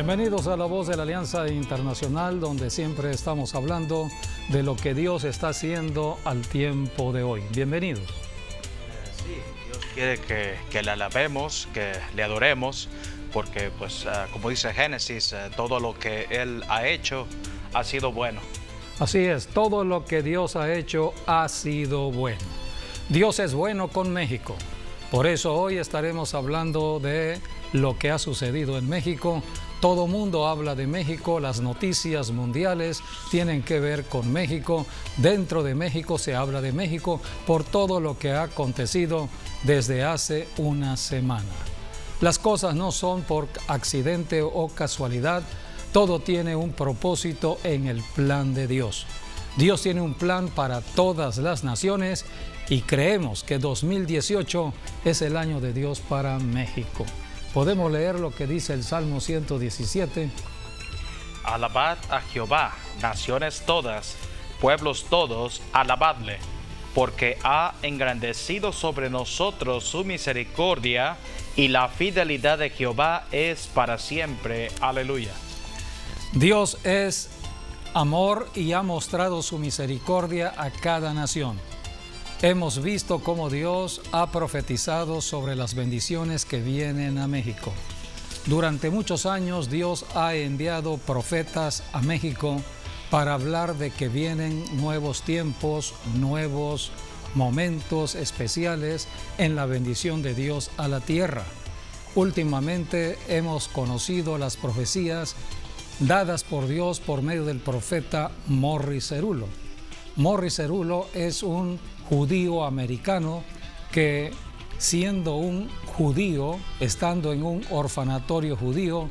Bienvenidos a La Voz de la Alianza Internacional, donde siempre estamos hablando de lo que Dios está haciendo al tiempo de hoy. Bienvenidos. Sí, Dios quiere que le alabemos, que le adoremos, porque pues como dice Génesis, todo lo que Él ha hecho ha sido bueno. Así es, todo lo que Dios ha hecho ha sido bueno. Dios es bueno con México. Por eso hoy estaremos hablando de lo que ha sucedido en México. Todo mundo habla de México, las noticias mundiales tienen que ver con México. Dentro de México se habla de México por todo lo que ha acontecido desde hace una semana. Las cosas no son por accidente o casualidad, todo tiene un propósito en el plan de Dios. Dios tiene un plan para todas las naciones y creemos que 2018 es el año de Dios para México. Podemos leer lo que dice el Salmo 117. Alabad a Jehová, naciones todas, pueblos todos, alabadle, porque ha engrandecido sobre nosotros su misericordia y la fidelidad de Jehová es para siempre. Aleluya. Dios es amor y ha mostrado su misericordia a cada nación. Hemos visto cómo Dios ha profetizado sobre las bendiciones que vienen a México. Durante muchos años Dios ha enviado profetas a México para hablar de que vienen nuevos tiempos, nuevos momentos especiales en la bendición de Dios a la tierra. Últimamente hemos conocido las profecías dadas por Dios por medio del profeta Morris Cerullo. Morris Cerullo es un judío americano que, siendo un judío, estando en un orfanatorio judío,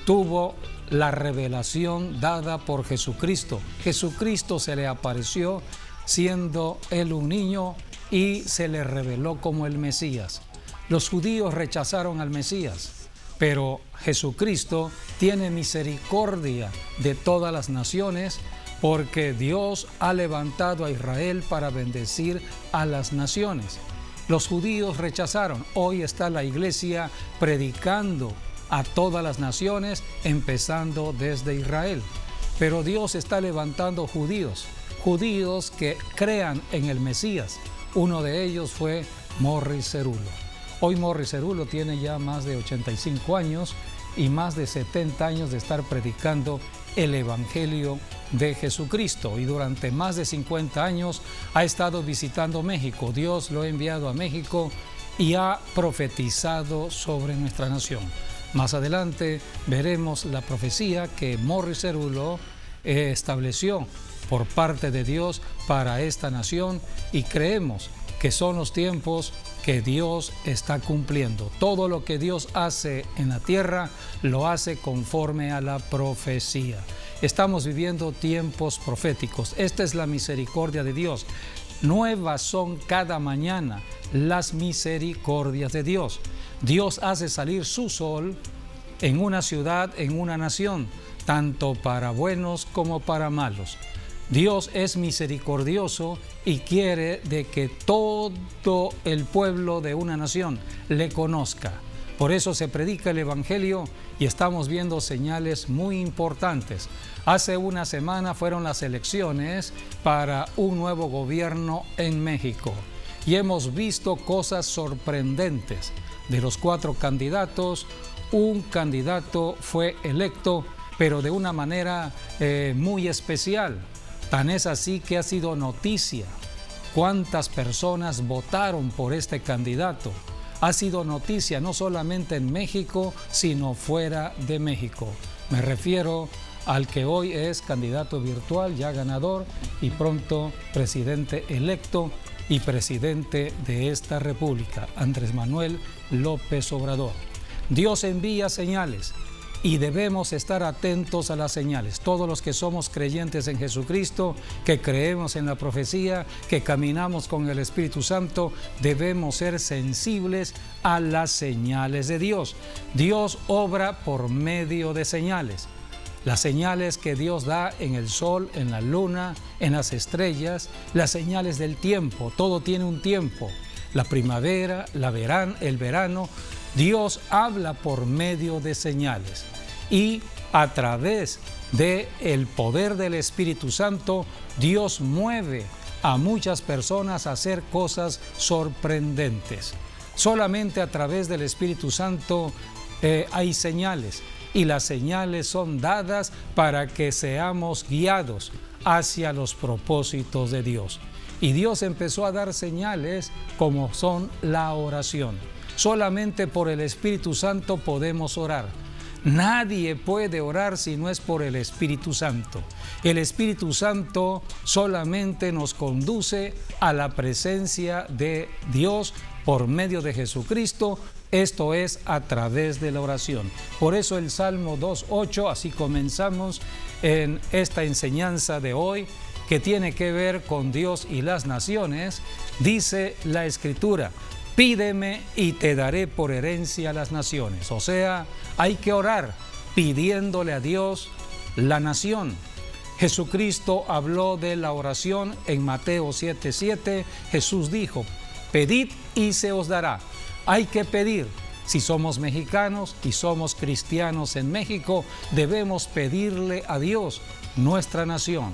tuvo la revelación dada por Jesucristo. Jesucristo se le apareció siendo él un niño y se le reveló como el Mesías. Los judíos rechazaron al Mesías, pero Jesucristo tiene misericordia de todas las naciones, porque Dios ha levantado a Israel para bendecir a las naciones. Los judíos rechazaron. Hoy está la iglesia predicando a todas las naciones, empezando desde Israel. Pero Dios está levantando judíos que crean en el Mesías. Uno de ellos fue Morris Cerullo. Hoy Morris Cerullo tiene ya más de 85 años y más de 70 años de estar predicando el Evangelio de Jesucristo, y durante más de 50 años ha estado visitando México. Dios lo ha enviado a México y ha profetizado sobre nuestra nación. Más adelante veremos la profecía que Morris Cerullo estableció por parte de Dios para esta nación, y creemos que son los tiempos que Dios está cumpliendo. Todo lo que Dios hace en la tierra lo hace conforme a la profecía. Estamos viviendo tiempos proféticos. Esta es la misericordia de Dios. Nuevas son cada mañana las misericordias de Dios. Dios hace salir su sol en una ciudad, en una nación, tanto para buenos como para malos. Dios es misericordioso y quiere de que todo el pueblo de una nación le conozca. Por eso se predica el Evangelio y estamos viendo señales muy importantes. Hace una semana fueron las elecciones para un nuevo gobierno en México y hemos visto cosas sorprendentes. De los 4 candidatos, un candidato fue electo, pero de una manera muy especial. Tan es así que ha sido noticia cuántas personas votaron por este candidato. Ha sido noticia no solamente en México, sino fuera de México. Me refiero al que hoy es candidato virtual, ya ganador, y pronto presidente electo y presidente de esta república, Andrés Manuel López Obrador. Dios envía señales y debemos estar atentos a las señales. Todos los que somos creyentes en Jesucristo, que creemos en la profecía, que caminamos con el Espíritu Santo, debemos ser sensibles a las señales de Dios. Dios obra por medio de señales. Las señales que Dios da en el sol, en la luna, en las estrellas, las señales del tiempo. Todo tiene un tiempo. La primavera, el verano. Dios habla por medio de señales. y a través del poder del Espíritu Santo, Dios mueve a muchas personas a hacer cosas sorprendentes. Solamente a través del Espíritu Santo hay señales, y las señales son dadas para que seamos guiados hacia los propósitos de Dios. Y Dios empezó a dar señales como son la oración. Solamente por el Espíritu Santo podemos orar. Nadie puede orar si no es por el Espíritu Santo. El Espíritu Santo solamente nos conduce a la presencia de Dios por medio de Jesucristo. Esto es a través de la oración. Por eso el Salmo 2:8, así comenzamos en esta enseñanza de hoy, que tiene que ver con Dios y las naciones, dice la Escritura: pídeme y te daré por herencia las naciones. O sea, hay que orar pidiéndole a Dios la nación. Jesucristo habló de la oración en Mateo 7:7. Jesús dijo: pedid y se os dará. Hay que pedir. Si somos mexicanos y somos cristianos en México, debemos pedirle a Dios nuestra nación.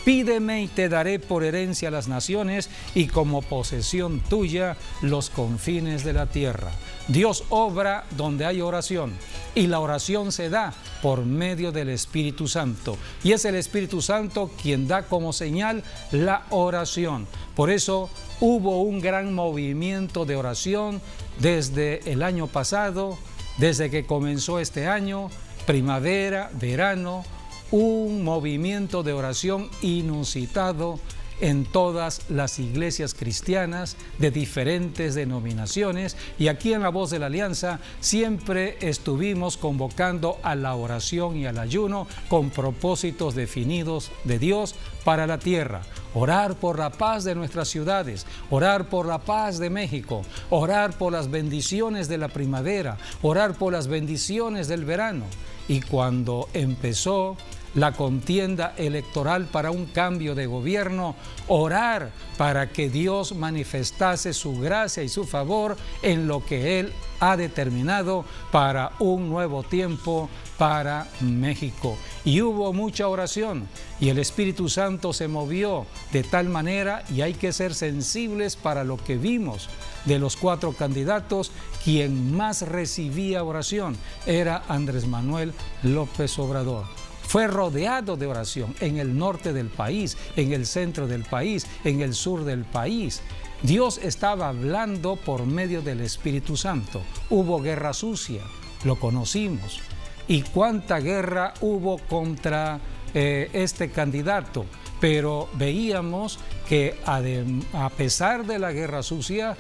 Pídeme y te daré por herencia las naciones y como posesión tuya los confines de la tierra. Dios obra donde hay oración, y la oración se da por medio del Espíritu Santo. Y es el Espíritu Santo quien da como señal la oración. Por eso hubo un gran movimiento de oración desde el año pasado, desde que comenzó este año, primavera, verano, un movimiento de oración inusitado en todas las iglesias cristianas de diferentes denominaciones, y aquí en La Voz de la Alianza siempre estuvimos convocando a la oración y al ayuno con propósitos definidos de Dios para la tierra. Orar por la paz de nuestras ciudades, orar por la paz de México, orar por las bendiciones de la primavera, orar por las bendiciones del verano. Y cuando empezó la contienda electoral para un cambio de gobierno, orar para que Dios manifestase su gracia y su favor en lo que Él ha determinado para un nuevo tiempo para México. Y hubo mucha oración y el Espíritu Santo se movió de tal manera, y hay que ser sensibles para lo que vimos de los 4 candidatos. Quien más recibía oración era Andrés Manuel López Obrador. Fue rodeado de oración en el norte del país, en el centro del país, en el sur del país. Dios estaba hablando por medio del Espíritu Santo. Hubo guerra sucia, lo conocimos. ¿Y cuánta guerra hubo contra este candidato? Pero veíamos que a pesar de la guerra sucia,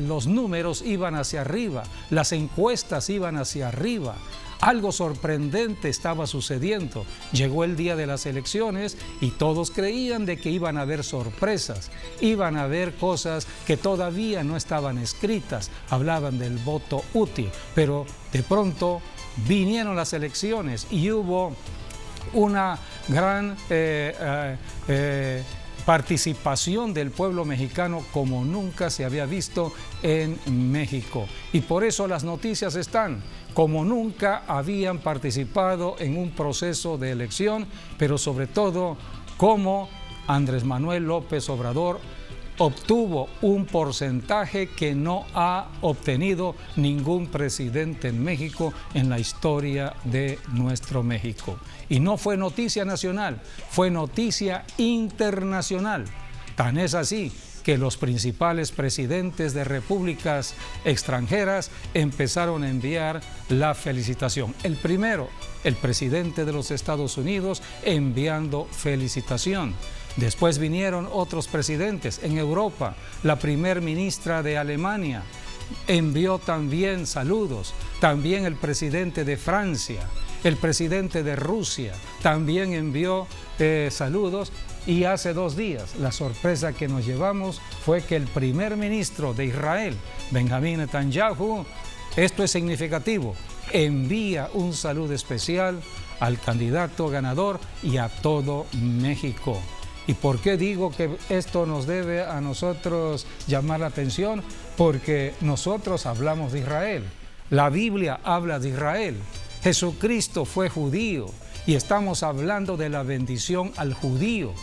los números iban hacia arriba, las encuestas iban hacia arriba. Algo sorprendente estaba sucediendo. Llegó el día de las elecciones y todos creían de que iban a haber sorpresas, iban a haber cosas que todavía no estaban escritas. Hablaban del voto útil, pero de pronto vinieron las elecciones y hubo una gran participación del pueblo mexicano como nunca se había visto en México. Y por eso las noticias están como nunca habían participado en un proceso de elección, pero sobre todo como Andrés Manuel López Obrador obtuvo un porcentaje que no ha obtenido ningún presidente en México en la historia de nuestro México. Y no fue noticia nacional, fue noticia internacional. Tan es así que los principales presidentes de repúblicas extranjeras empezaron a enviar la felicitación. El primero, el presidente de los Estados Unidos, enviando felicitación. Después vinieron otros presidentes en Europa. La primer ministra de Alemania envió también saludos. También el presidente de Francia, el presidente de Rusia también envió saludos. Y hace 2 días la sorpresa que nos llevamos fue que el primer ministro de Israel, Benjamín Netanyahu, esto es significativo, envía un saludo especial al candidato ganador y a todo México. ¿Y por qué digo que esto nos debe a nosotros llamar la atención? Porque nosotros hablamos de Israel. La Biblia habla de Israel. Jesucristo fue judío y estamos hablando de la bendición al judío.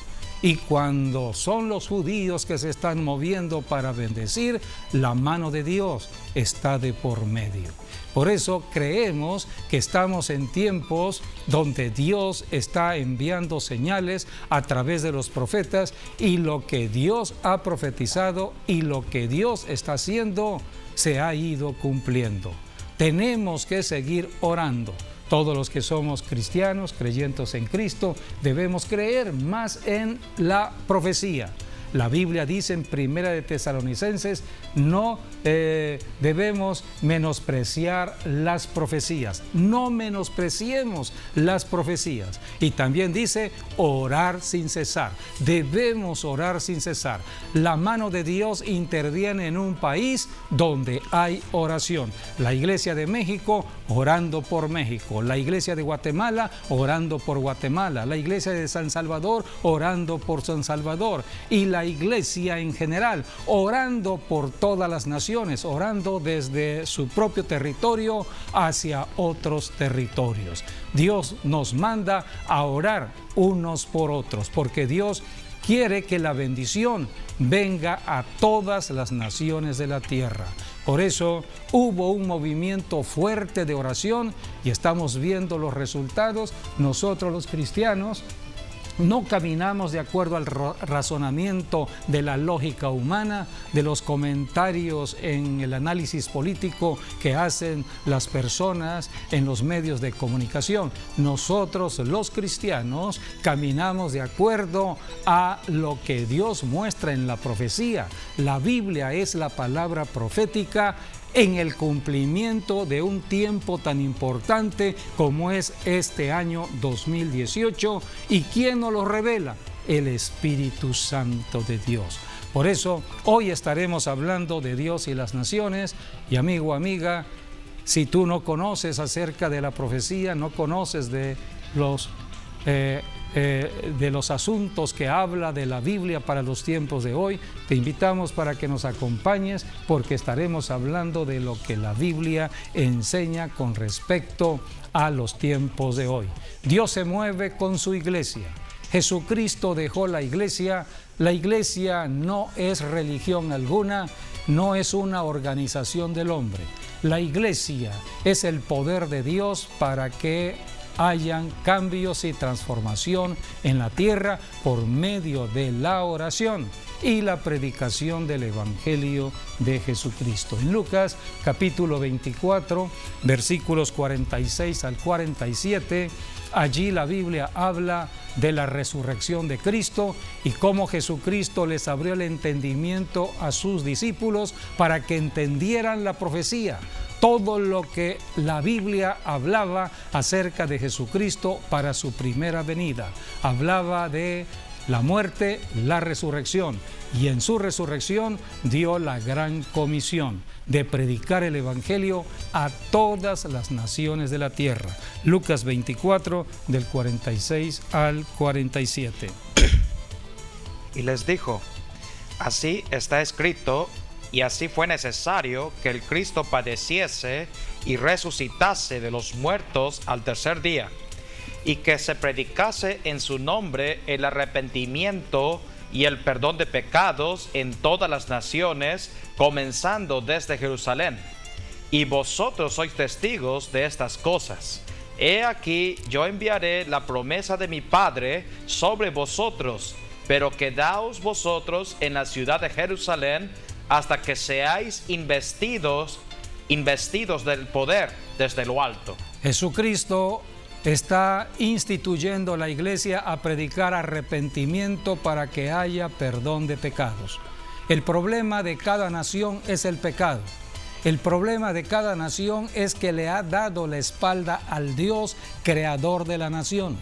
Y cuando son los judíos que se están moviendo para bendecir, la mano de Dios está de por medio. Por eso creemos que estamos en tiempos donde Dios está enviando señales a través de los profetas, y lo que Dios ha profetizado y lo que Dios está haciendo se ha ido cumpliendo. Tenemos que seguir orando. Todos los que somos cristianos, creyentes en Cristo, debemos creer más en la profecía. La Biblia dice en 1 de Tesalonicenses, no debemos menospreciar las profecías. No menospreciemos las profecías. Y también dice orar sin cesar. Debemos orar sin cesar. La mano de Dios interviene en un país donde hay oración. La Iglesia de México orando por México. La Iglesia de Guatemala orando por Guatemala. La Iglesia de San Salvador orando por San Salvador. Y la Iglesia en general orando por todas las naciones, orando desde su propio territorio hacia otros territorios. Dios nos manda a orar unos por otros, porque Dios quiere que la bendición venga a todas las naciones de la tierra. Por eso hubo un movimiento fuerte de oración y estamos viendo los resultados. Nosotros los cristianos no caminamos de acuerdo al razonamiento de la lógica humana, de los comentarios en el análisis político que hacen las personas en los medios de comunicación. Nosotros, los cristianos, caminamos de acuerdo a lo que Dios muestra en la profecía. La Biblia es la palabra profética en el cumplimiento de un tiempo tan importante como es este año 2018. ¿Y quién nos lo revela? El Espíritu Santo de Dios. Por eso hoy estaremos hablando de Dios y las naciones. Y amigo, amiga, si tú no conoces acerca de la profecía, no conoces de los asuntos que habla de la Biblia para los tiempos de hoy, te invitamos para que nos acompañes, porque estaremos hablando de lo que la Biblia enseña con respecto a los tiempos de hoy. Dios se mueve con su iglesia. Jesucristo dejó la iglesia. La iglesia no es religión alguna, no es una organización del hombre. La iglesia es el poder de Dios para que hayan cambios y transformación en la tierra por medio de la oración y la predicación del Evangelio de Jesucristo. En Lucas capítulo 24, versículos 46 al 47, allí la Biblia habla de la resurrección de Cristo y cómo Jesucristo les abrió el entendimiento a sus discípulos para que entendieran la profecía. Todo lo que la Biblia hablaba acerca de Jesucristo para su primera venida. Hablaba de la muerte, la resurrección, y en su resurrección dio la gran comisión de predicar el Evangelio a todas las naciones de la tierra. Lucas 24, del 46 al 47. Y les dijo: así está escrito, y así fue necesario que el Cristo padeciese y resucitase de los muertos al tercer día, y que se predicase en su nombre el arrepentimiento y el perdón de pecados en todas las naciones, comenzando desde Jerusalén. Y vosotros sois testigos de estas cosas. He aquí, yo enviaré la promesa de mi Padre sobre vosotros, pero quedaos vosotros en la ciudad de Jerusalén hasta que seáis investidos del poder desde lo alto. Jesucristo está instituyendo la iglesia a predicar arrepentimiento para que haya perdón de pecados. El problema de cada nación es el pecado. El problema de cada nación es que le ha dado la espalda al Dios creador de la nación,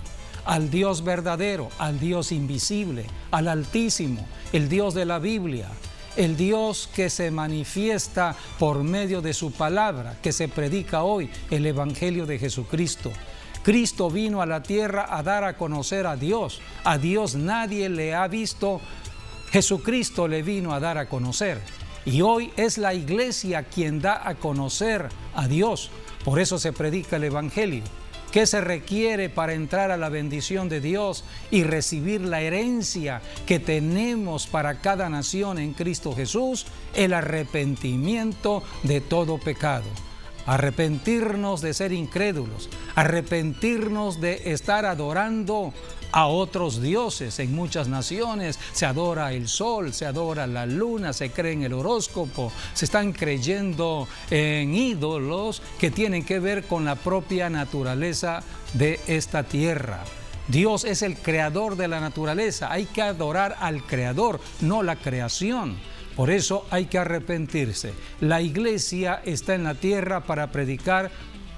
al Dios verdadero, al Dios invisible, al Altísimo, el Dios de la Biblia, el Dios que se manifiesta por medio de su palabra, que se predica hoy, el Evangelio de Jesucristo. Cristo vino a la tierra a dar a conocer a Dios. A Dios nadie le ha visto. Jesucristo le vino a dar a conocer. y hoy es la iglesia quien da a conocer a Dios. Por eso se predica el Evangelio. ¿Qué se requiere para entrar a la bendición de Dios y recibir la herencia que tenemos para cada nación en Cristo Jesús? El arrepentimiento de todo pecado. Arrepentirnos de ser incrédulos, arrepentirnos de estar adorando a otros dioses. En muchas naciones se adora el sol, se adora la luna, se cree en el horóscopo, se están creyendo en ídolos que tienen que ver con la propia naturaleza de esta tierra. Dios es el creador de la naturaleza, hay que adorar al creador, no la creación. Por eso hay que arrepentirse. La iglesia está en la tierra para predicar.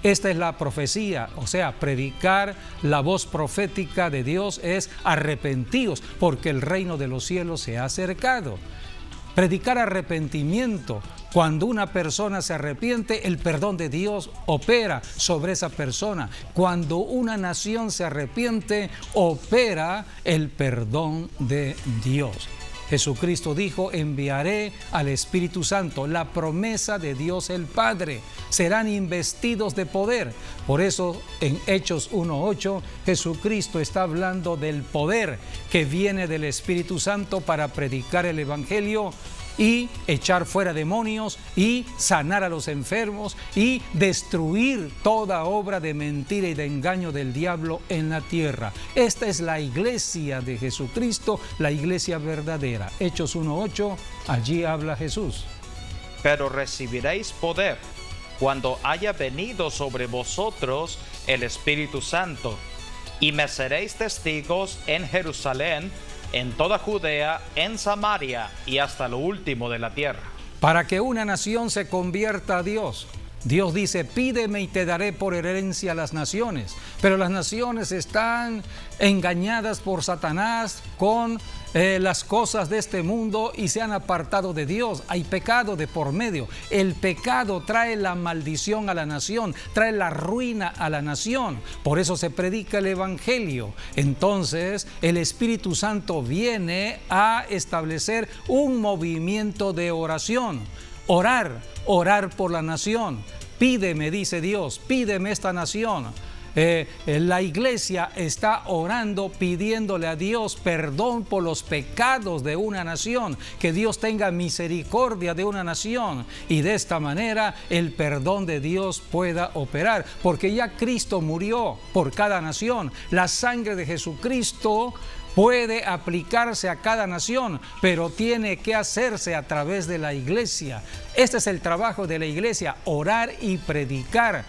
Esta es la profecía, o sea, predicar la voz profética de Dios es arrepentíos, porque el reino de los cielos se ha acercado. Predicar arrepentimiento. Cuando una persona se arrepiente, el perdón de Dios opera sobre esa persona. Cuando una nación se arrepiente, opera el perdón de Dios. Jesucristo dijo: enviaré al Espíritu Santo, la promesa de Dios el Padre. Serán investidos de poder. Por eso en Hechos 1:8 Jesucristo está hablando del poder que viene del Espíritu Santo para predicar el Evangelio y echar fuera demonios y sanar a los enfermos y destruir toda obra de mentira y de engaño del diablo en la tierra. Esta es la iglesia de Jesucristo, la iglesia verdadera. Hechos 1:8, allí habla Jesús. Pero recibiréis poder cuando haya venido sobre vosotros el Espíritu Santo, y me seréis testigos en Jerusalén, en toda Judea, en Samaria y hasta lo último de la tierra. Para que una nación se convierta a Dios, Dios dice: pídeme y te daré por herencia a las naciones. Pero las naciones están engañadas por Satanás con las cosas de este mundo y se han apartado de Dios. Hay pecado de por medio. El pecado trae la maldición a la nación, trae la ruina a la nación. Por eso se predica el Evangelio. Entonces el Espíritu Santo viene a establecer un movimiento de oración. Orar por la nación. Pídeme, dice Dios, pídeme esta nación. La iglesia está orando, pidiéndole a Dios perdón por los pecados de una nación, que Dios tenga misericordia de una nación y de esta manera el perdón de Dios pueda operar, porque ya Cristo murió por cada nación. La sangre de Jesucristo puede aplicarse a cada nación, pero tiene que hacerse a través de la iglesia. Este es el trabajo de la iglesia: orar y predicar.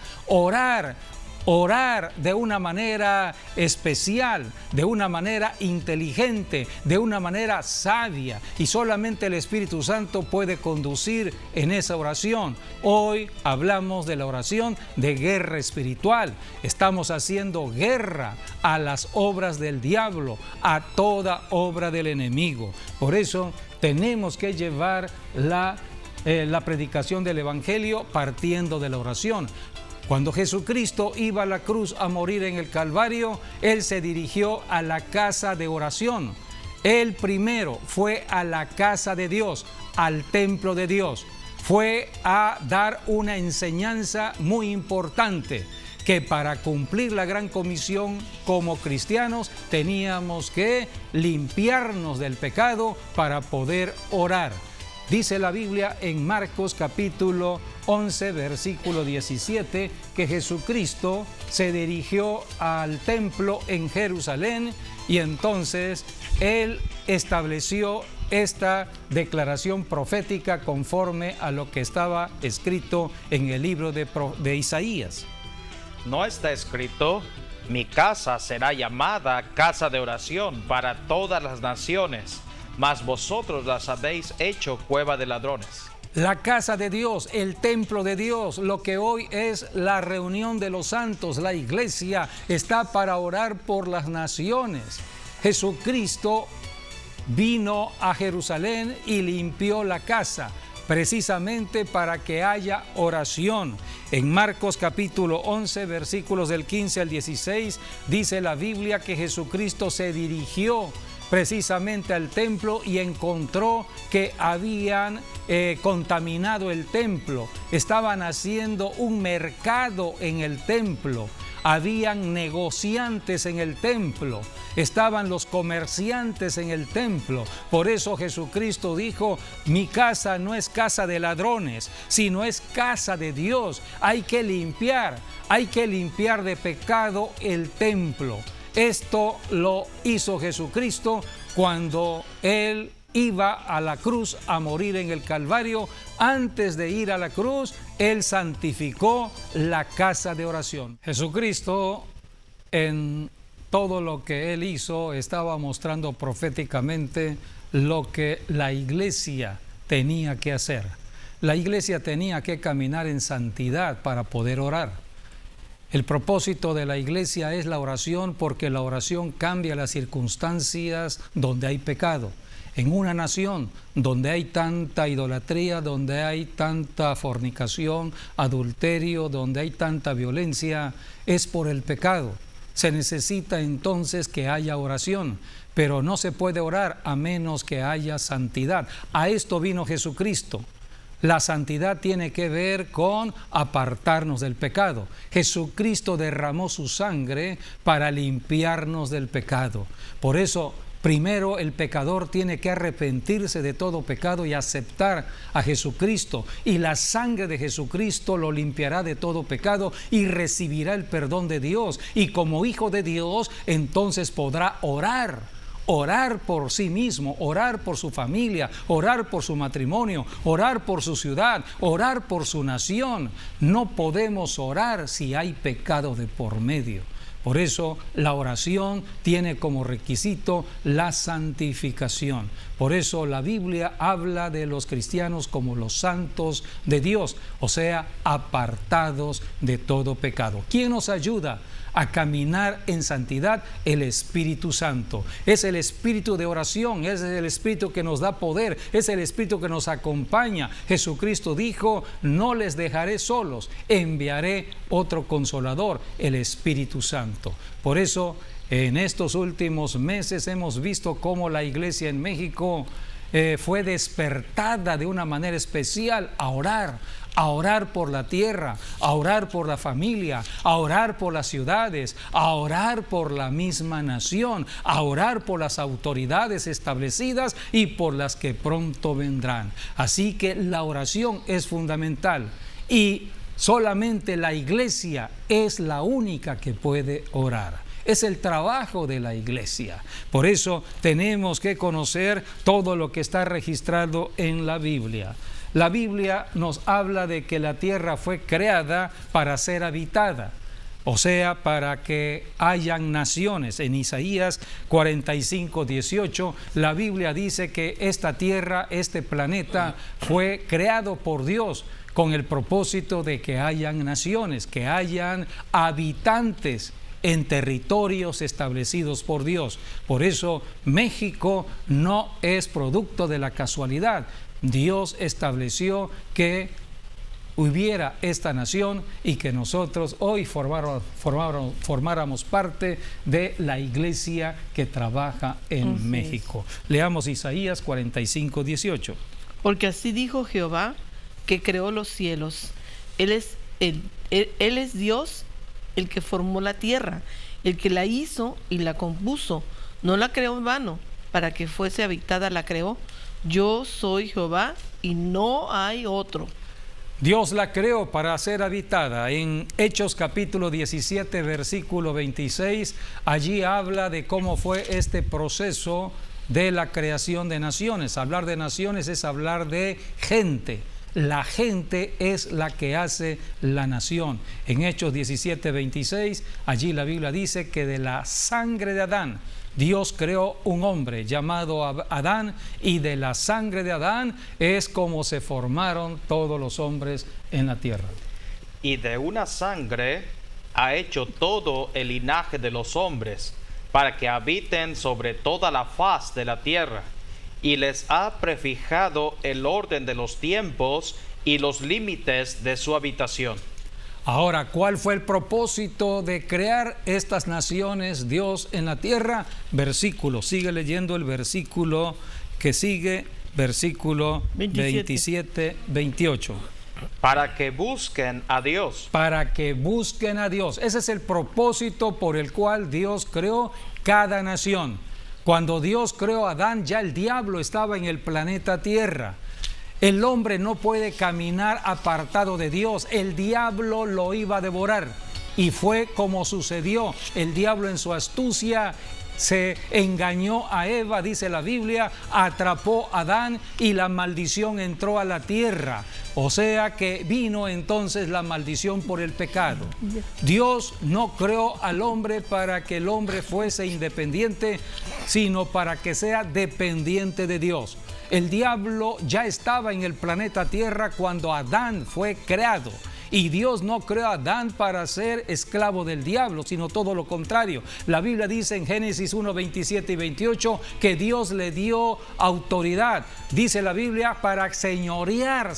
Orar de una manera especial, de una manera inteligente, de una manera sabia, y solamente el Espíritu Santo puede conducir en esa oración. Hoy hablamos de la oración de guerra espiritual. Estamos haciendo guerra a las obras del diablo, a toda obra del enemigo. Por eso tenemos que llevar la predicación del Evangelio partiendo de la oración. Cuando Jesucristo iba a la cruz a morir en el Calvario, Él se dirigió a la casa de oración. Él primero fue a la casa de Dios, al templo de Dios. Fue a dar una enseñanza muy importante, que para cumplir la gran comisión como cristianos teníamos que limpiarnos del pecado para poder orar. Dice la Biblia en Marcos capítulo 11, versículo 17, que Jesucristo se dirigió al templo en Jerusalén y entonces Él estableció esta declaración profética conforme a lo que estaba escrito en el libro de Isaías. ¿No está escrito: mi casa será llamada casa de oración para todas las naciones, mas vosotros las habéis hecho cueva de ladrones? La casa de Dios, el templo de Dios, lo que hoy es la reunión de los santos, la iglesia, está para orar por las naciones. Jesucristo vino a Jerusalén y limpió la casa, precisamente para que haya oración. En Marcos capítulo 11, versículos del 15 al 16, dice la Biblia que Jesucristo se dirigió precisamente al templo y encontró que habían contaminado el templo, estaban haciendo un mercado en el templo. Habían negociantes en el templo, estaban los comerciantes en el templo. Por eso Jesucristo dijo: mi casa no es casa de ladrones, sino es casa de Dios. Hay que limpiar de pecado el templo. Esto lo hizo Jesucristo cuando Él iba a la cruz a morir en el Calvario. Antes de ir a la cruz, Él santificó la casa de oración. Jesucristo, en todo lo que Él hizo, estaba mostrando proféticamente lo que la iglesia tenía que hacer. La iglesia tenía que caminar en santidad para poder orar. El propósito de la iglesia es la oración, porque la oración cambia las circunstancias donde hay pecado. En una nación donde hay tanta idolatría, donde hay tanta fornicación, adulterio, donde hay tanta violencia, es por el pecado. Se necesita entonces que haya oración, pero no se puede orar a menos que haya santidad. A esto vino Jesucristo. La santidad tiene que ver con apartarnos del pecado. Jesucristo derramó su sangre para limpiarnos del pecado. Por eso, primero el pecador tiene que arrepentirse de todo pecado y aceptar a Jesucristo. Y la sangre de Jesucristo lo limpiará de todo pecado y recibirá el perdón de Dios. Y como hijo de Dios, entonces podrá orar por sí mismo, orar por su familia, orar por su matrimonio, orar por su ciudad, orar por su nación. No podemos orar si hay pecado de por medio. Por eso la oración tiene como requisito la santificación. Por eso la Biblia habla de los cristianos como los santos de Dios, o sea, apartados de todo pecado. ¿Quién nos ayuda a caminar en santidad? El Espíritu Santo. Es el espíritu de oración, es el espíritu que nos da poder, es el espíritu que nos acompaña. Jesucristo dijo: no les dejaré solos, enviaré otro consolador, el Espíritu Santo. Por eso, en estos últimos meses hemos visto cómo la iglesia en México fue despertada de una manera especial a orar por la tierra, a orar por la familia, a orar por las ciudades, a orar por la misma nación, a orar por las autoridades establecidas y por las que pronto vendrán. Así que la oración es fundamental y solamente la iglesia es la única que puede orar. Es el trabajo de la iglesia. Por eso tenemos que conocer todo lo que está registrado en la Biblia. La Biblia nos habla de que la tierra fue creada para ser habitada, o sea, para que hayan naciones. En Isaías 45:18, la Biblia dice que esta tierra, este planeta, fue creado por Dios con el propósito de que hayan naciones, que hayan habitantes en territorios establecidos por Dios. Por eso México no es producto de la casualidad. Dios estableció que hubiera esta nación y que nosotros hoy formáramos parte de la iglesia que trabaja en México. Leamos Isaías 45:18. Porque así dijo Jehová, que creó los cielos. Él es Dios, el que formó la tierra, el que la hizo y la compuso. No la creó en vano, para que fuese habitada la creó. Yo soy Jehová y no hay otro. Dios la creó para ser habitada. En Hechos capítulo 17, versículo 26, allí habla de cómo fue este proceso de la creación de naciones. Hablar de naciones es hablar de gente. La gente es la que hace la nación. En Hechos 17, 26, allí la Biblia dice que de la sangre de Adán, Dios creó un hombre llamado Adán, y de la sangre de Adán es como se formaron todos los hombres en la tierra. Y de una sangre ha hecho todo el linaje de los hombres, para que habiten sobre toda la faz de la tierra, y les ha prefijado el orden de los tiempos y los límites de su habitación. Ahora, ¿cuál fue el propósito de crear estas naciones, Dios en la tierra? Sigue leyendo el versículo que sigue. versículo 27, 28. Para que busquen a Dios. Para que busquen a Dios. Ese es el propósito por el cual Dios creó cada nación. Cuando Dios creó a Adán, ya el diablo estaba en el planeta Tierra. El hombre no puede caminar apartado de Dios. El diablo lo iba a devorar. Y fue como sucedió. El diablo en su astucia se engañó a Eva, dice la Biblia, atrapó a Adán y la maldición entró a la tierra. O sea que vino entonces la maldición por el pecado. Dios no creó al hombre para que el hombre fuese independiente, sino para que sea dependiente de Dios. El diablo ya estaba en el planeta Tierra cuando Adán fue creado. Y Dios no creó a Adán para ser esclavo del diablo, sino todo lo contrario. La Biblia dice en Génesis 1, 27 y 28 que Dios le dio autoridad. Dice la Biblia para señorear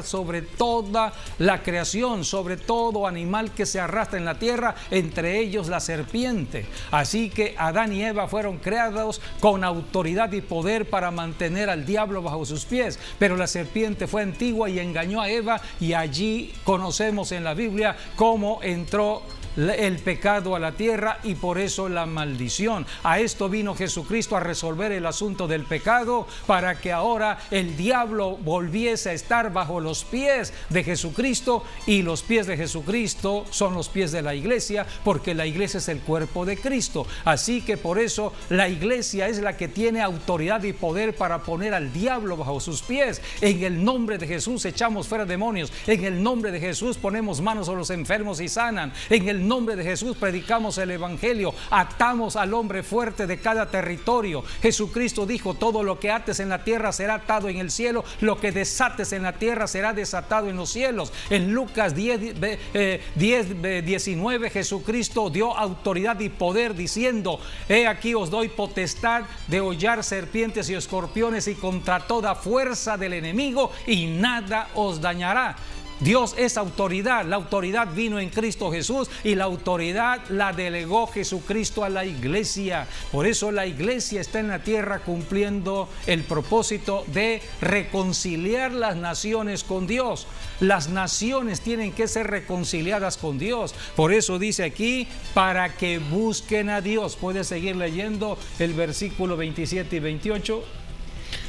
sobre toda la creación, sobre todo animal que se arrastra en la tierra, entre ellos la serpiente. Así que Adán y Eva fueron creados con autoridad y poder para mantener al diablo bajo sus pies. Pero la serpiente fue antigua y engañó a Eva, y allí conocemos en la Biblia cómo entró el pecado a la tierra y por eso la maldición. A esto vino Jesucristo, a resolver el asunto del pecado, para que ahora el diablo volviese a estar bajo los pies de Jesucristo, y los pies de Jesucristo son los pies de la iglesia, porque la iglesia es el cuerpo de Cristo. Así que por eso la iglesia es la que tiene autoridad y poder para poner al diablo bajo sus pies. En el nombre de Jesús echamos fuera demonios. En el nombre de Jesús ponemos manos a los enfermos y sanan. En el nombre de Jesús predicamos el evangelio, atamos al hombre fuerte de cada territorio. Jesucristo dijo: todo lo que ates en la tierra será atado en el cielo, lo que desates en la tierra será desatado en los cielos. En Lucas 10:19 Jesucristo dio autoridad y poder diciendo: he aquí os doy potestad de hollar serpientes y escorpiones y contra toda fuerza del enemigo, y nada os dañará. Dios es autoridad. La autoridad vino en Cristo Jesús y la autoridad la delegó Jesucristo a la iglesia. Por eso la iglesia está en la tierra cumpliendo el propósito de reconciliar las naciones con Dios. Las naciones tienen que ser reconciliadas con Dios. Por eso dice aquí: para que busquen a Dios. Puedes seguir leyendo el versículo 27 y 28.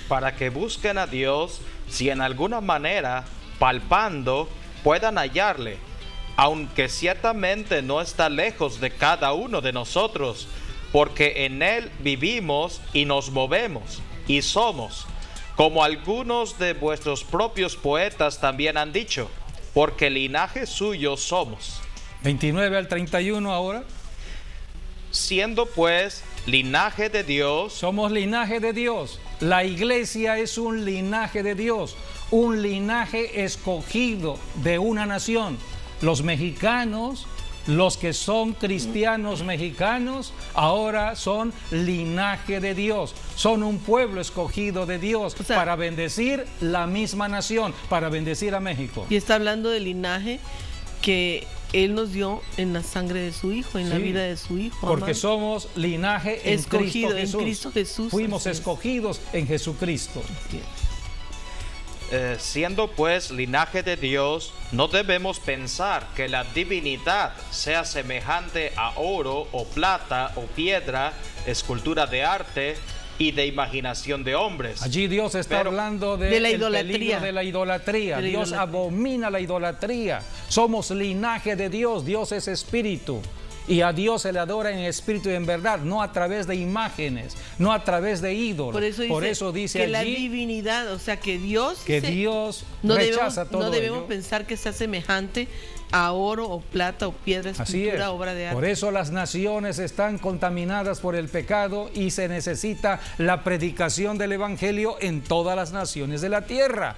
Para que busquen a Dios, si en alguna manera palpando puedan hallarle, aunque ciertamente no está lejos de cada uno de nosotros, porque en él vivimos y nos movemos y somos, como algunos de vuestros propios poetas también han dicho, porque linaje suyo somos. 29 al 31 ahora. Siendo pues linaje de Dios. Somos linaje de Dios. La iglesia es un linaje de Dios, un linaje escogido de una nación. Los mexicanos, los que son cristianos mexicanos, ahora son linaje de Dios. Son un pueblo escogido de Dios, para bendecir la misma nación, para bendecir a México. Y está hablando del linaje que Él nos dio en la sangre de su Hijo, en la vida de su Hijo. Porque somos linaje en escogido Cristo Cristo Jesús. Fuimos escogidos en Jesucristo. Siendo pues linaje de Dios, no debemos pensar que la divinidad sea semejante a oro o plata o piedra, escultura de arte y de imaginación de hombres. Allí Dios está hablando de la idolatría. De la idolatría. Dios abomina la idolatría. Somos linaje de Dios. Dios es espíritu. Y a Dios se le adora en espíritu y en verdad, no a través de imágenes, no a través de ídolos. Por eso dice que allí, la divinidad, o sea, que Dios rechaza todo. No debemos pensar que sea semejante a oro o plata o piedra, escultura, obra de arte. Por eso las naciones están contaminadas por el pecado y se necesita la predicación del evangelio en todas las naciones de la tierra.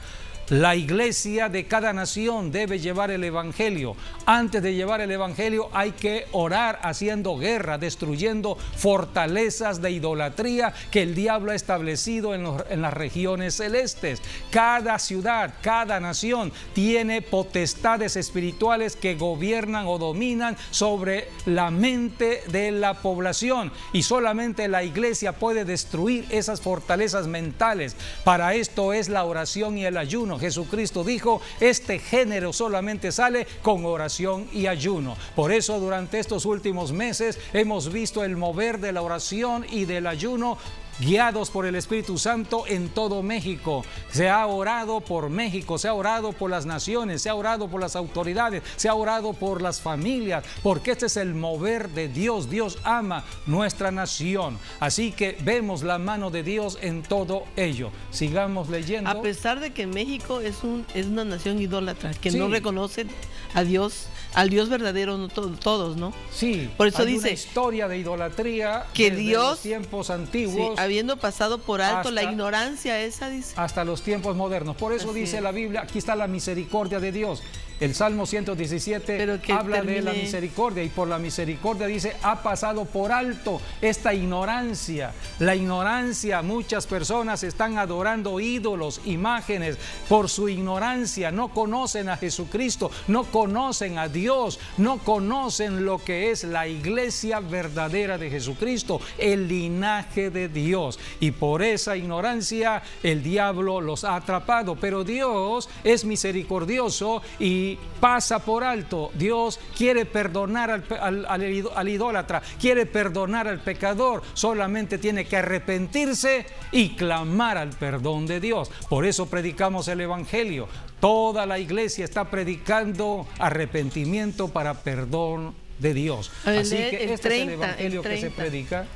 La iglesia de cada nación debe llevar el evangelio. Antes de llevar el evangelio hay que orar haciendo guerra, destruyendo fortalezas de idolatría que el diablo ha establecido en las regiones celestes. Cada ciudad, cada nación tiene potestades espirituales que gobiernan o dominan sobre la mente de la población, y solamente la iglesia puede destruir esas fortalezas mentales. Para esto es la oración y el ayuno. Jesucristo dijo: este género solamente sale con oración y ayuno. Por eso durante estos últimos meses hemos visto el mover de la oración y del ayuno, guiados por el Espíritu Santo en todo México. Se ha orado por México, se ha orado por las naciones, se ha orado por las autoridades, se ha orado por las familias, porque este es el mover de Dios. Dios ama nuestra nación, así que vemos la mano de Dios en todo ello. Sigamos leyendo. A pesar de que México es una nación idólatra, que sí, no reconoce a Dios, al Dios verdadero, no todos, ¿no? Sí, por eso hay dice una historia de idolatría que desde Dios, los tiempos antiguos, sí, habiendo pasado por alto la ignorancia esa, dice, hasta los tiempos modernos. Por eso así dice es. La Biblia, aquí está la misericordia de Dios. El Salmo 117 habla de la misericordia, y por la misericordia dice: ha pasado por alto esta ignorancia. La ignorancia, muchas personas están adorando ídolos, imágenes, por su ignorancia. No conocen a Jesucristo, no conocen a Dios, no conocen lo que es la iglesia verdadera de Jesucristo, el linaje de Dios, y por esa ignorancia el diablo los ha atrapado. Pero Dios es misericordioso y pasa por alto. Dios quiere perdonar al idólatra, quiere perdonar al pecador. Solamente tiene que arrepentirse y clamar al perdón de Dios. Por eso predicamos el evangelio. Toda la iglesia está predicando arrepentimiento para perdón de Dios. Así que este es el evangelio que se predica.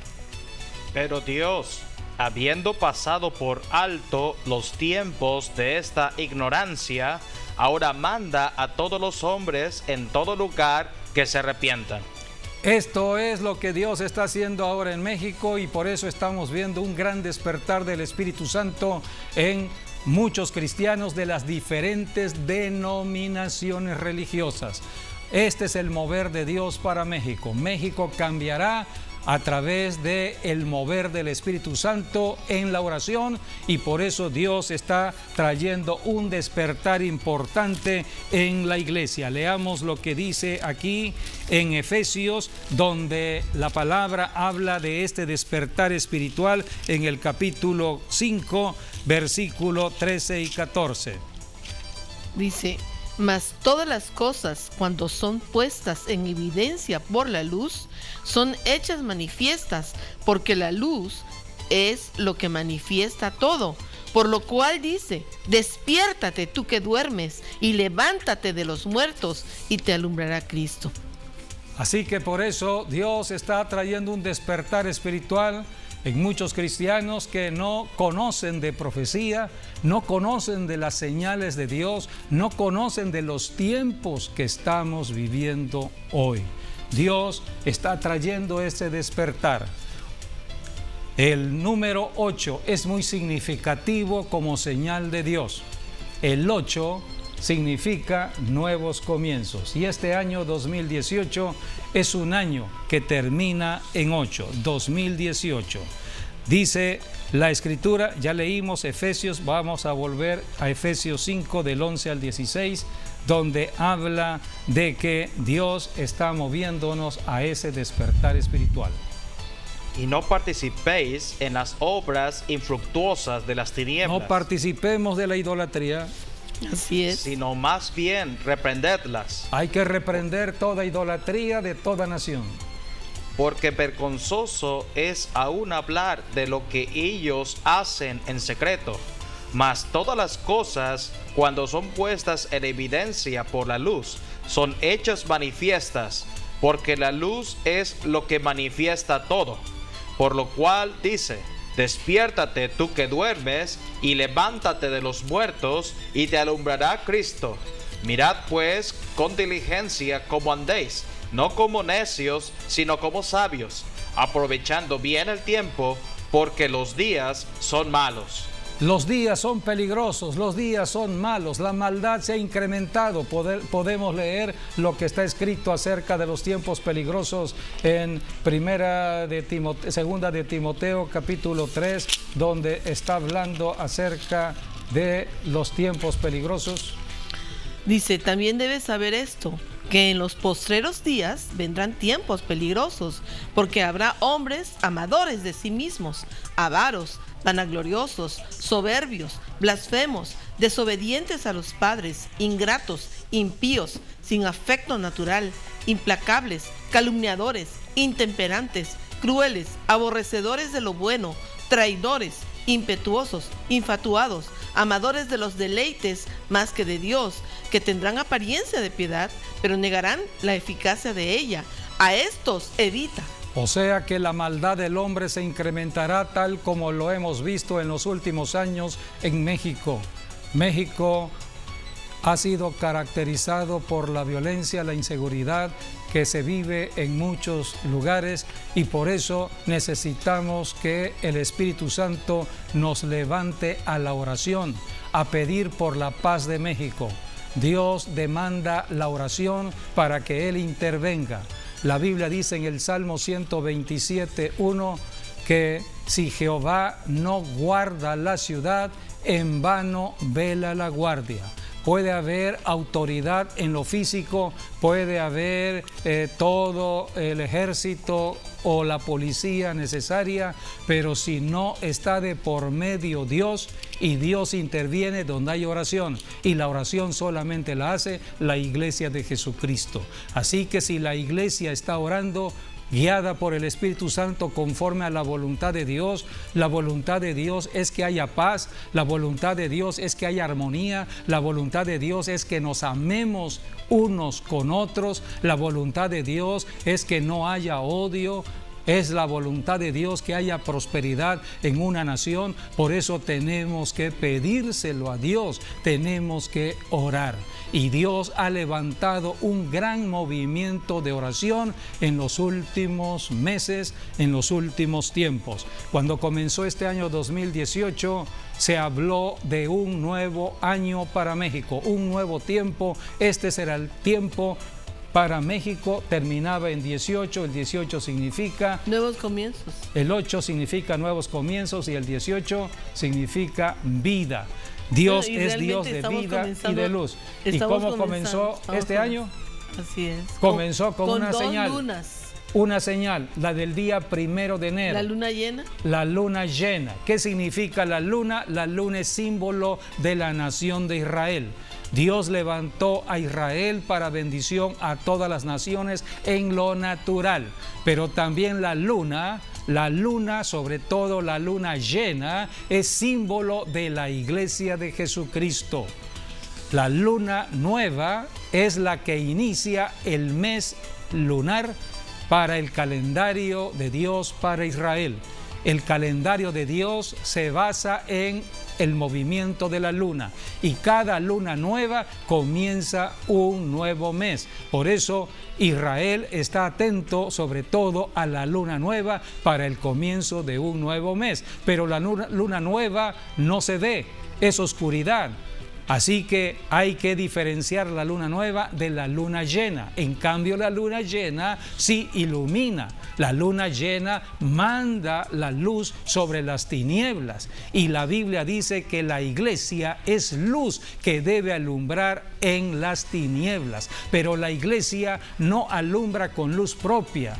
Pero Dios, habiendo pasado por alto los tiempos de esta ignorancia, ahora manda a todos los hombres en todo lugar que se arrepientan. Esto es lo que Dios está haciendo ahora en México, y por eso estamos viendo un gran despertar del Espíritu Santo en muchos cristianos de las diferentes denominaciones religiosas. Este es el mover de Dios para México. México cambiará a través del mover del Espíritu Santo en la oración, y por eso Dios está trayendo un despertar importante en la iglesia. Leamos lo que dice aquí en Efesios, donde la palabra habla de este despertar espiritual en el capítulo 5, versículo 13 y 14. Dice: mas todas las cosas, cuando son puestas en evidencia por la luz, son hechas manifiestas, porque la luz es lo que manifiesta todo. Por lo cual dice: despiértate tú que duermes, y levántate de los muertos, y te alumbrará Cristo. Así que por eso Dios está trayendo un despertar espiritual en muchos cristianos que no conocen de profecía, no conocen de las señales de Dios, no conocen de los tiempos que estamos viviendo hoy. Dios está trayendo ese despertar. El número 8 es muy significativo como señal de Dios. El 8 significa nuevos comienzos, y este año 2018 es un año que termina en 8, 2018. Dice la Escritura, ya leímos Efesios, vamos a volver a Efesios 5 del 11 al 16, donde habla de que Dios está moviéndonos a ese despertar espiritual. Y no participéis en las obras infructuosas de las tinieblas. No participemos de la idolatría. Así es. Sino más bien reprendedlas. Hay que reprender toda idolatría de toda nación. Porque vergonzoso es aún hablar de lo que ellos hacen en secreto. Mas todas las cosas, cuando son puestas en evidencia por la luz, son hechas manifiestas, porque la luz es lo que manifiesta todo. Por lo cual dice: despiértate tú que duermes, y levántate de los muertos, y te alumbrará Cristo. Mirad pues con diligencia cómo andéis, no como necios, sino como sabios, aprovechando bien el tiempo, porque los días son malos. Los días son peligrosos, los días son malos, la maldad se ha incrementado. Podemos leer lo que está escrito acerca de los tiempos peligrosos en Segunda de Timoteo capítulo 3, donde está hablando acerca de los tiempos peligrosos. Dice, también debes saber esto, que en los postreros días vendrán tiempos peligrosos, porque habrá hombres amadores de sí mismos, avaros, vanagloriosos, soberbios, blasfemos, desobedientes a los padres, ingratos, impíos, sin afecto natural, implacables, calumniadores, intemperantes, crueles, aborrecedores de lo bueno, traidores, impetuosos, infatuados, amadores de los deleites más que de Dios, que tendrán apariencia de piedad, pero negarán la eficacia de ella. A estos evita. O sea que la maldad del hombre se incrementará tal como lo hemos visto en los últimos años en México. México ha sido caracterizado por la violencia, la inseguridad que se vive en muchos lugares, y por eso necesitamos que el Espíritu Santo nos levante a la oración, a pedir por la paz de México. Dios demanda la oración para que Él intervenga. La Biblia dice en el Salmo 127:1 que si Jehová no guarda la ciudad, en vano vela la guardia. Puede haber autoridad en lo físico, puede haber todo el ejército o la policía necesaria, pero si no está de por medio Dios, y Dios interviene donde hay oración, y la oración solamente la hace la iglesia de Jesucristo. Así que si la iglesia está orando, guiada por el Espíritu Santo conforme a la voluntad de Dios, la voluntad de Dios es que haya paz, la voluntad de Dios es que haya armonía, la voluntad de Dios es que nos amemos unos con otros, la voluntad de Dios es que no haya odio. Es la voluntad de Dios que haya prosperidad en una nación. Por eso tenemos que pedírselo a Dios, tenemos que orar. Y Dios ha levantado un gran movimiento de oración en los últimos meses, en los últimos tiempos. Cuando comenzó este año 2018, se habló de un nuevo año para México, un nuevo tiempo. Este será el tiempo para México. Terminaba en 18, el 18 significa nuevos comienzos. El 8 significa nuevos comienzos y el 18 significa vida. Dios es Dios de vida y de luz. ¿Y cómo comenzó este año? Así es. Comenzó con una señal. Lunas. Una señal, la del día 1 de enero. ¿La luna llena? La luna llena. ¿Qué significa la luna? La luna es símbolo de la nación de Israel. Dios levantó a Israel para bendición a todas las naciones en lo natural, pero también la luna, sobre todo la luna llena, es símbolo de la iglesia de Jesucristo. La luna nueva es la que inicia el mes lunar para el calendario de Dios para Israel. El calendario de Dios se basa en el movimiento de la luna, y cada luna nueva comienza un nuevo mes. Por eso Israel está atento sobre todo a la luna nueva para el comienzo de un nuevo mes. Pero la luna nueva no se ve, es oscuridad. Así que hay que diferenciar la luna nueva de la luna llena. En cambio, la luna llena sí ilumina. La luna llena manda la luz sobre las tinieblas. Y la Biblia dice que la iglesia es luz que debe alumbrar en las tinieblas. Pero la iglesia no alumbra con luz propia.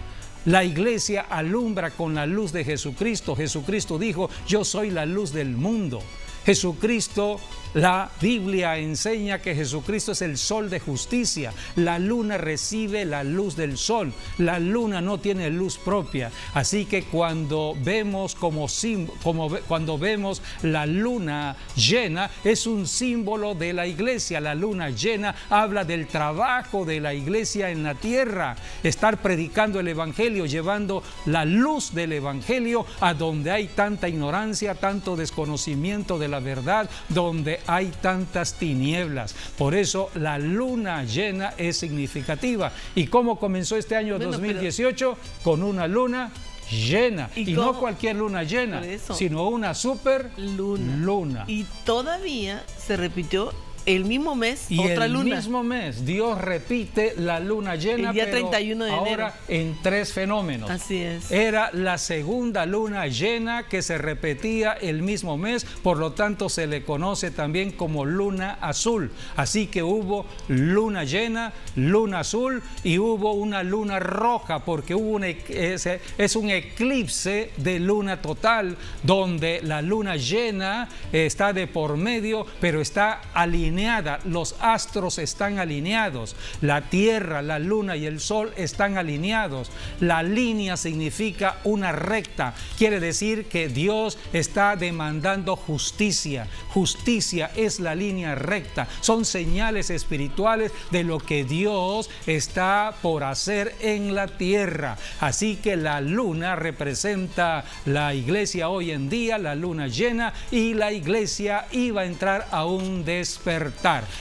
La iglesia alumbra con la luz de Jesucristo. Jesucristo dijo: yo soy la luz del mundo. Jesucristo, la Biblia enseña que Jesucristo es el sol de justicia. La luna recibe la luz del sol. La luna no tiene luz propia. Así que cuando vemos cuando vemos la luna llena, es un símbolo de la iglesia. La luna llena habla del trabajo de la iglesia en la tierra. Estar predicando el evangelio, llevando la luz del evangelio a donde hay tanta ignorancia, tanto desconocimiento de la verdad, donde hay tantas tinieblas. Por eso la luna llena es significativa. ¿Y cómo comenzó este año 2018? Con una luna llena. ¿Y Y no cómo? cualquier luna llena, Por eso. sino una super luna. Y todavía se repitió el mismo mes Y otra el luna. mismo mes, Dios repite la luna llena, El día pero 31 de ahora en 3 fenómenos. Así es. Era la segunda luna llena que se repetía el mismo mes, por lo tanto se le conoce también como luna azul. Así que hubo luna llena, luna azul y hubo una luna roja, porque hubo es un eclipse de luna total, donde la luna llena está de por medio, pero está alineada. Los astros están alineados, la tierra, la luna y el sol están alineados. La línea significa una recta, quiere decir que Dios está demandando justicia. Justicia es la línea recta, son señales espirituales de lo que Dios está por hacer en la tierra. Así que la luna representa la iglesia hoy en día, la luna llena, y la iglesia iba a entrar a un despertar.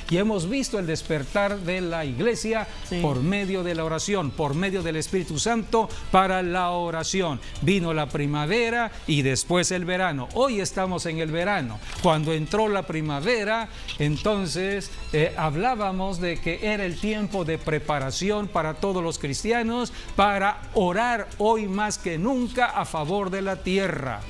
Y hemos visto el despertar de la iglesia por medio de la oración, por medio del Espíritu Santo para la oración. Vino la primavera y después el verano. Hoy estamos en el verano. Cuando entró la primavera, entonces hablábamos de que era el tiempo de preparación para todos los cristianos para orar hoy más que nunca a favor de la tierra.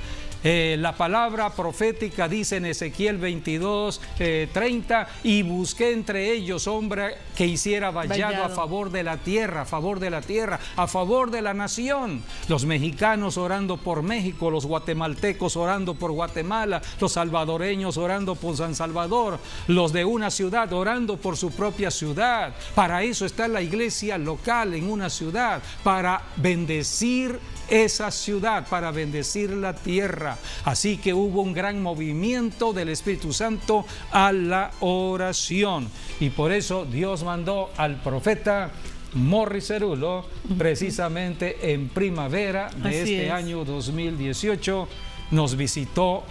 La palabra profética dice en Ezequiel 22:30, y busqué entre ellos hombre que hiciera vallado a favor de la tierra, a favor de la tierra, a favor de la nación. Los mexicanos orando por México, los guatemaltecos orando por Guatemala, los salvadoreños orando por San Salvador, los de una ciudad orando por su propia ciudad. Para eso está la iglesia local en una ciudad, para bendecir esa ciudad, para bendecir la tierra. Así que hubo un gran movimiento del Espíritu Santo a la oración, y por eso Dios mandó al profeta Morris Cerullo precisamente en primavera de este año 2018. Nos visitó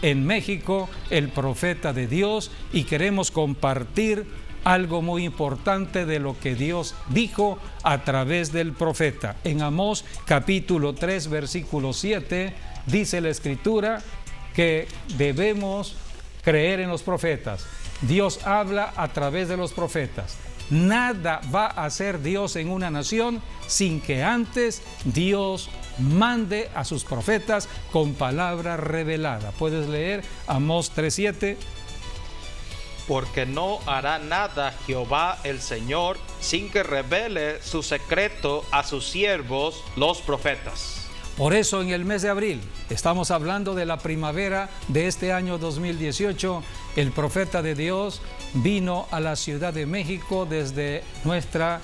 en México el profeta de Dios, y queremos compartir algo muy importante de lo que Dios dijo a través del profeta. En Amós capítulo 3 versículo 7 dice la Escritura que debemos creer en los profetas. Dios habla a través de los profetas. Nada va a hacer Dios en una nación sin que antes Dios mande a sus profetas con palabra revelada. Puedes leer Amós 3:7. Porque no hará nada Jehová el Señor sin que revele su secreto a sus siervos los profetas. Por eso en el mes de abril, estamos hablando de la primavera de este año 2018, el profeta de Dios vino a la Ciudad de México desde nuestra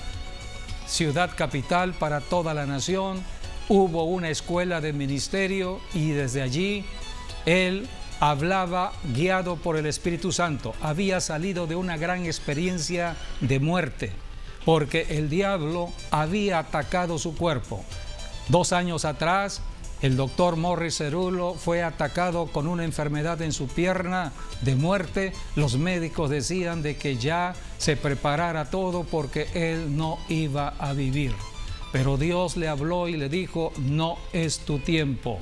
ciudad capital para toda la nación. Hubo una escuela de ministerio y desde allí él hablaba guiado por el Espíritu Santo. Había salido de una gran experiencia de muerte, porque el diablo había atacado su cuerpo. 2 años atrás, el doctor Morris Cerullo fue atacado con una enfermedad en su pierna de muerte. Los médicos decían de que ya se preparara todo porque él no iba a vivir. Pero Dios le habló y le dijo: no es tu tiempo.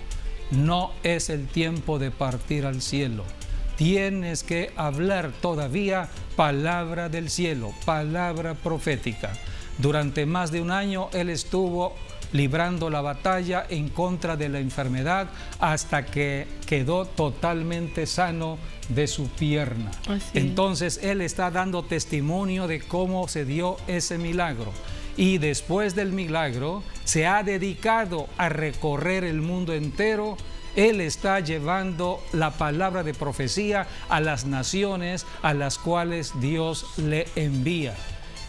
No es el tiempo de partir al cielo. Tienes que hablar todavía palabra del cielo, palabra profética. Durante más de 1 año él estuvo librando la batalla en contra de la enfermedad hasta que quedó totalmente sano de su pierna. Entonces él está dando testimonio de cómo se dio ese milagro. Y después del milagro se ha dedicado a recorrer el mundo entero. Él está llevando la palabra de profecía a las naciones a las cuales Dios le envía.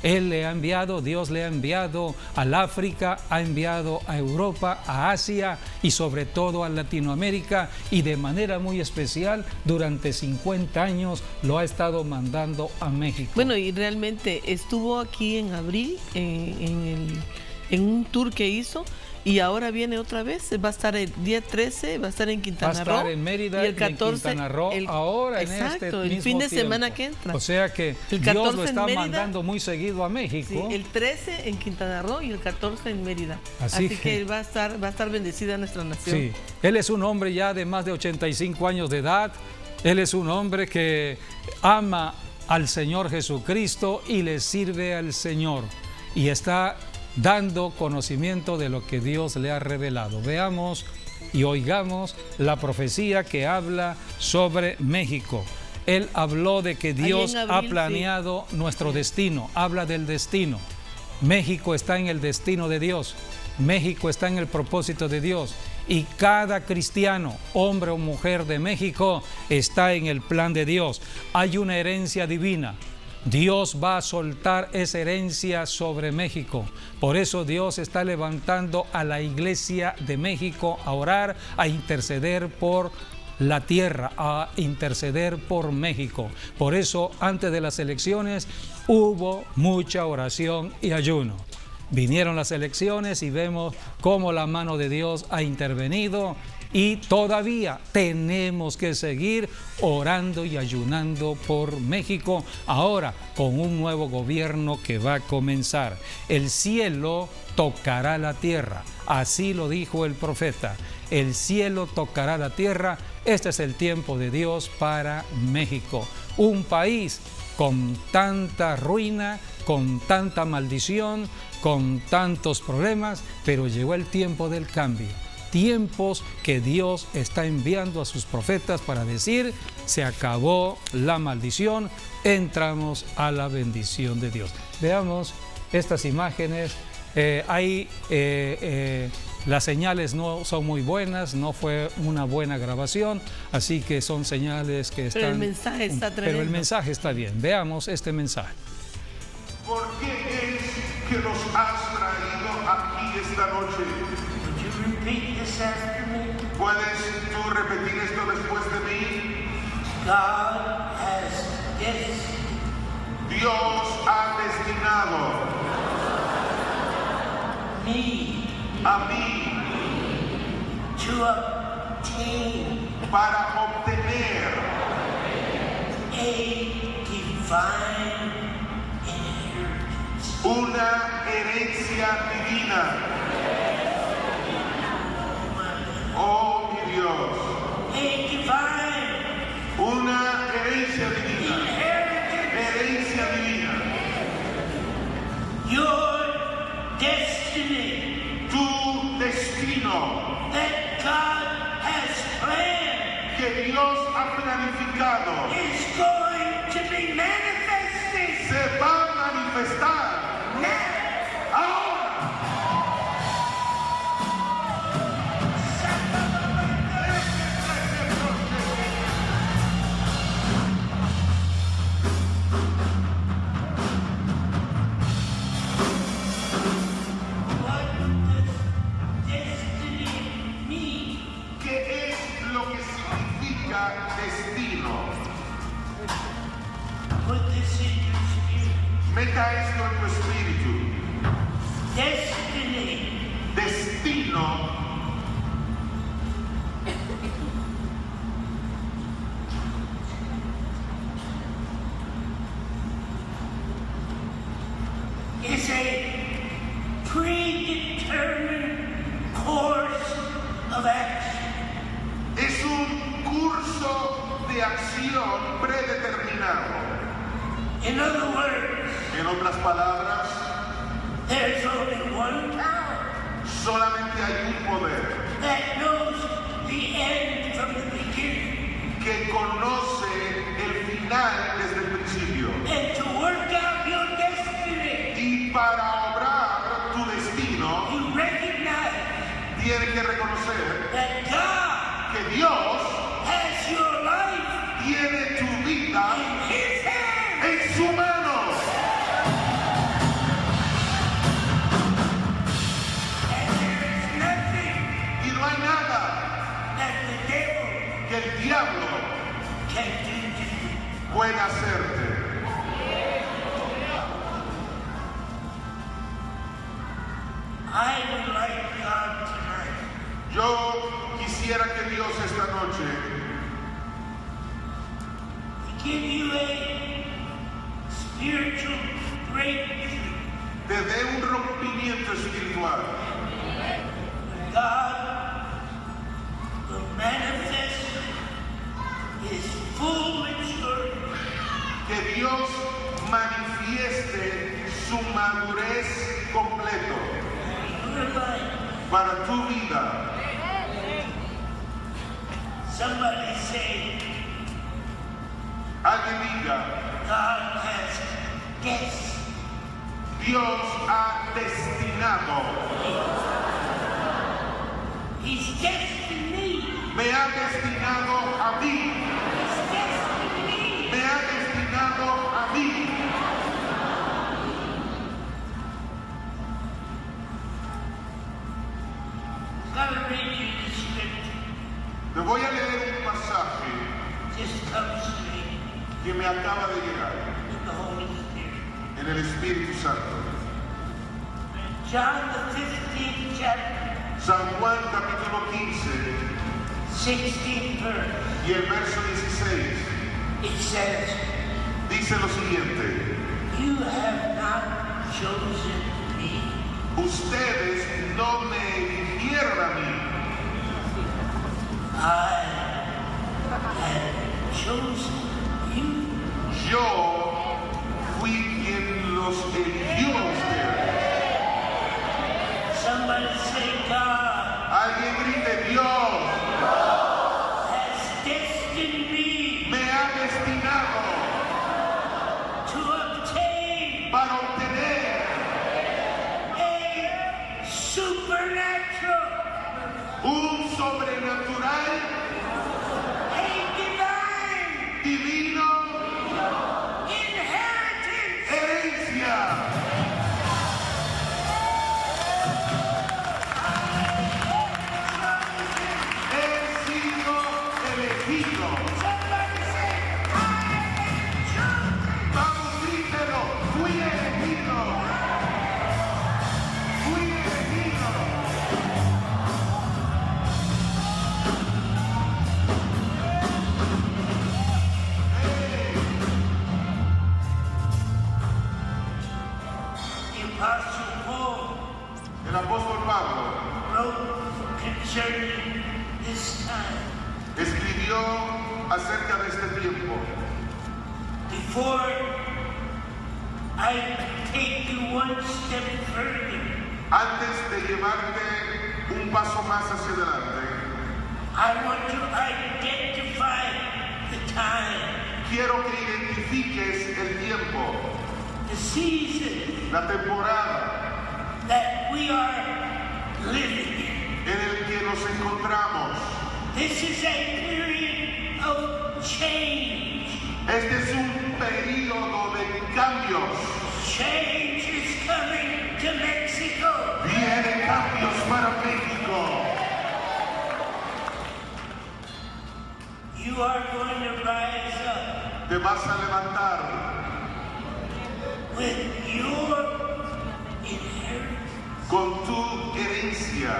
Él le ha enviado, Dios le ha enviado al África, ha enviado a Europa, a Asia y sobre todo a Latinoamérica, y de manera muy especial durante 50 años lo ha estado mandando a México. Bueno, y realmente estuvo aquí en abril en un tour que hizo, y ahora viene otra vez, va a estar el día 13, va a estar en Quintana Roo. Va a estar en Mérida y el 14, y en Quintana Roo ahora exacto, en este el mismo fin de tiempo. semana que entra. O sea que El Dios 14 lo en está Mérida, mandando muy seguido a México. Sí, el 13 en Quintana Roo y el 14 en Mérida. Así Así que va a estar bendecida nuestra nación. Sí, él es un hombre ya de más de 85 años de edad. Él es un hombre que ama al Señor Jesucristo y le sirve al Señor. Y está dando conocimiento de lo que Dios le ha revelado. Veamos y oigamos la profecía que habla sobre México. Él habló de que Dios abril, ha planeado nuestro destino. Habla del destino. México está en el destino de Dios. México está en el propósito de Dios. Y cada cristiano, hombre o mujer de México, está en el plan de Dios. Hay una herencia divina. Dios va a soltar esa herencia sobre México. Por eso Dios está levantando a la Iglesia de México a orar, a interceder por la tierra, a interceder por México. Por eso, antes de las elecciones, hubo mucha oración y ayuno. Vinieron las elecciones y vemos cómo la mano de Dios ha intervenido y todavía tenemos que seguir orando y ayunando por México, ahora con un nuevo gobierno que va a comenzar. El cielo tocará la tierra, así lo dijo el profeta. El cielo tocará la tierra. Este es el tiempo de Dios para México, un país con tanta ruina, con tanta maldición, con tantos problemas, pero llegó el tiempo del cambio. Tiempos que Dios está enviando a sus profetas para decir, se acabó la maldición, entramos a la bendición de Dios. Veamos estas imágenes. Las señales no son muy buenas, no fue una buena grabación, así que son señales que están... Pero el mensaje está tremendo. Pero el mensaje está bien. Veamos este mensaje. ¿Por qué es que nos has traído aquí esta noche? ¿Puedes tú repetir esto después de mí? Dios ha destinado a mí para obtener una herencia divina. Oh mi Dios, una herencia divina, herencia divina. Your destiny Tu destino that God has planned que Dios ha planificado is going to be manifested se va a manifestar now. ahora. What does destiny mean? ¿Qué es lo que significa destino? Put this in your spirit. Meta esto en tu espíritu. Destiny Destino is a predetermined course of action. es un curso de acción predeterminado. In other words, En otras palabras, there's only one power solamente hay un poder that knows the end from the beginning. que conoce el final desde el principio. And to work out your destiny, Y para obrar tu destino, you recognize tiene que reconocer that God que Dios has your life tiene tu vida in His hands. en su mano. And there is nothing Y no hay nada that the devil que el diablo can do to you. pueda hacerte. I would like God spiritual breakthrough. te dé un rompimiento espiritual. God will manifest His full maturity Que Dios manifieste su madurez completo in your life. para tu vida. Somebody say, Alguien diga, God has destined. Dios ha destinado, He's destined me. me ha destinado a mí, He's destined me. me ha destinado a mí. I'm going to read you the scripture. Te voy a leer un pasaje Just comes to me que me acaba de llegar with the Holy Spirit. en el Espíritu Santo. John the 15th chapter, San Juan capítulo 15 16th verse. y el verso 16 It says, dice lo siguiente: you have not chosen me, ustedes no me eligieron a mí, I have chosen you. yo fui quien los eligió a ustedes. Somebody say God Alguien grite, Dios has destined me me ha destinado to obtain para obtener a supernatural, un sobrenatural, a divine divino, inheritance. herencia. He sido elegido. Somebody say, I am chosen. Vamos, grítelo, fui elegido. Fui elegido. The Apostle Paul El apóstol Pablo wrote concerning this time. escribió acerca de este tiempo. Before I take you one step further, Antes de llevarte un paso más hacia adelante, I want to identify the time, quiero que identifiques el tiempo, the season la temporada that we are living in. en el que nos encontramos. This is a period of change. Este es un periodo de cambios. Change is coming to Mexico. Vienen cambios para México. You are going to rise up Te vas a levantar with your inheritance. con tu herencia.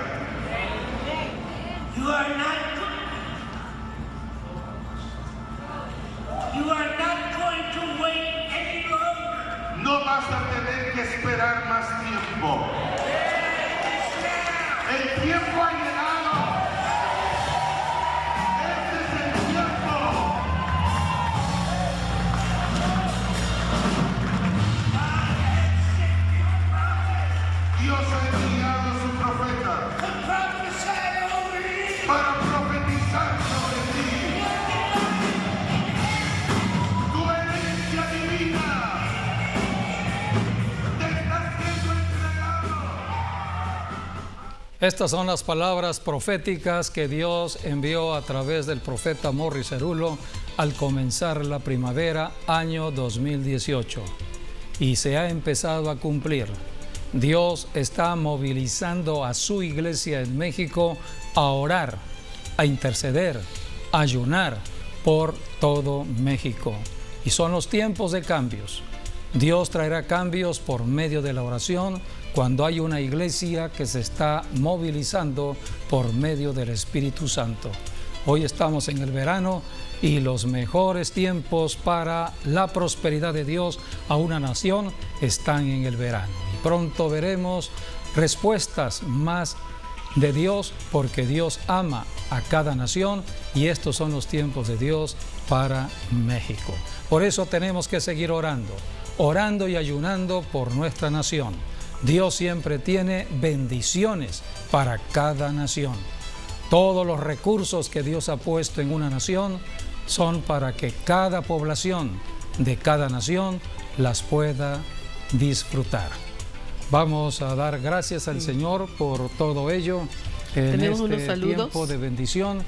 You are not going to wait any longer. No vas a tener que esperar más tiempo. El tiempo ha llegado. Este es el tiempo. Dios ha enviado a su profeta To prophesy over you. para profetizar sobre ti. Tu herencia divina te está siendo entregado. Estas son las palabras proféticas que Dios envió a través del profeta Morris Cerulo al comenzar la primavera año 2018. Y se ha empezado a cumplir. Dios está movilizando a su iglesia en México a orar, a interceder, a ayunar por todo México. Y son los tiempos de cambios. Dios traerá cambios por medio de la oración cuando hay una iglesia que se está movilizando por medio del Espíritu Santo. Hoy estamos en el verano y los mejores tiempos para la prosperidad de Dios a una nación están en el verano. Y pronto veremos respuestas más de Dios, porque Dios ama a cada nación y estos son los tiempos de Dios para México. Por eso tenemos que seguir orando y ayunando por nuestra nación. Dios siempre tiene bendiciones para cada nación. Todos los recursos que Dios ha puesto en una nación son para que cada población de cada nación las pueda disfrutar. Vamos a dar gracias al Señor por todo ello en este tiempo de bendición,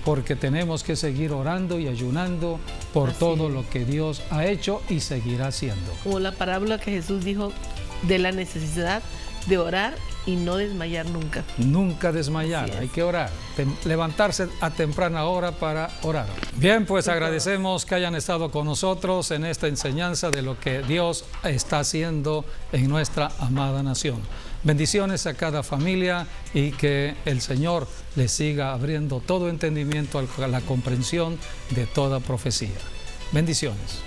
porque tenemos que seguir orando y ayunando por todo lo que Dios ha hecho y seguirá haciendo. Como la parábola que Jesús dijo de la necesidad de orar y no desmayar nunca. Nunca desmayar, hay que orar, levantarse a temprana hora para orar. Bien, pues agradecemos que hayan estado con nosotros en esta enseñanza de lo que Dios está haciendo en nuestra amada nación. Bendiciones a cada familia y que el Señor les siga abriendo todo entendimiento a la comprensión de toda profecía. Bendiciones.